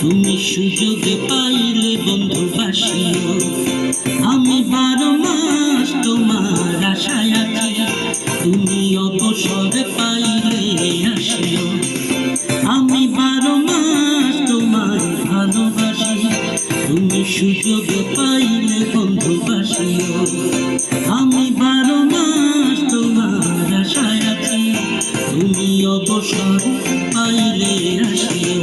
তুমি সুযোগ পাইলে বন্ধুবাসিও, আমি 12 মাস তোমার আশায় আছি, তুমি অবসর পাইলে আসিও। আমি 12 মাস তোমায় ভালোবাসি, তুমি সুযোগ পাইলে বন্ধুবাসিও। আমি 12 মাস তোমার আশায় আছি, তুমি অবসর পাইলে আসিও।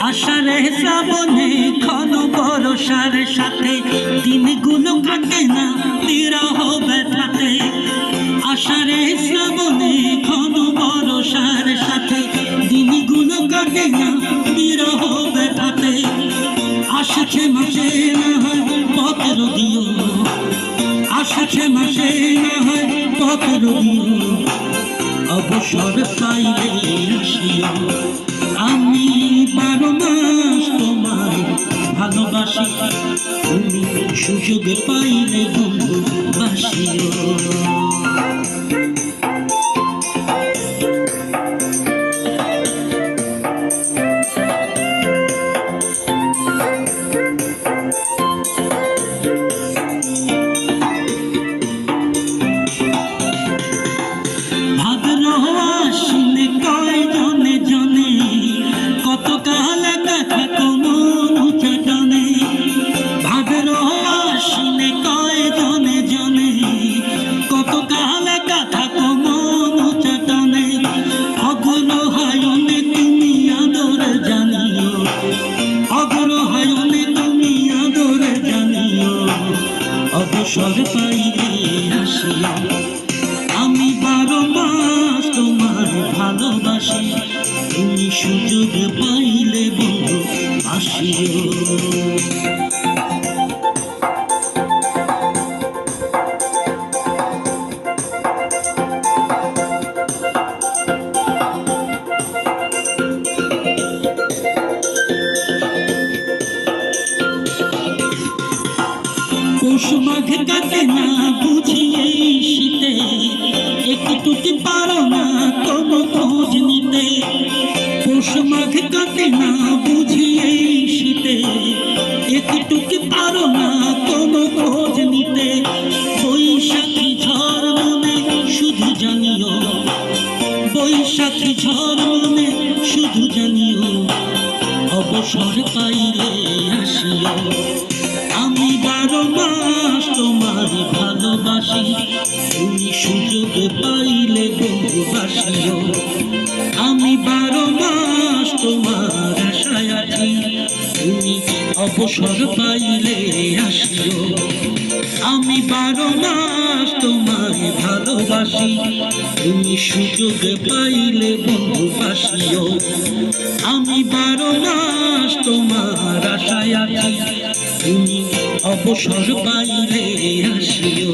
আষাঢ়ে শ্রাবণে ঘন বর্ষার সাথে দিনগুলো কাটে না বিরহ ব্যথাতে। আষাঢ়ে শ্রাবণে ঘন বর্ষার সাথে দিনগুলো কাটে না বিরহ ব্যথাতে। আসছে মাসে না হয় পত্র দিও, আসছে মাসে না হয় পত্র দিও, অবসর পাইলে আসিও। আমি 12 মাস তোমায় ভালোবাসি, তুমি সুযোগ পাইলে বন্ধুবাসিও। অবসর পাইলে আসিও, আমি 12 মাস তোমার ভালোবাসি, তুমি সুযোগ পাইলে বন্ধু আসিও। পৌষ মাঘ কাটে না বুঝি এই শীতে, একটু কি পারো না কোনো খোঁজ নিতে। পৌষ মাঘ কাটে না বুঝি এই শীতে, একটু কি পারো না কোনো খোঁজ নিতে। বৈশাখী ঝড় মনে শুধু জানিও, বৈশাখী ঝড় মনে শুধু জানিও, অবসর পাইলে আসিও। আমি 12 মাস তোমার ভালোবাসি, তুমি সুযোগ পাইলে বন্ধুবাসিও। আমি 12 মাস তোমার আশায় আছি, তুমি অবসর পাইলে আসিও। আমি 12 মাস তোমায় ভালোবাসি, তুমি সুযোগ পাইলে বন্ধুবাসিও। আমি 12 মাস তোমার আশায় আছি, তুমি অবসর পাইলে আসিও।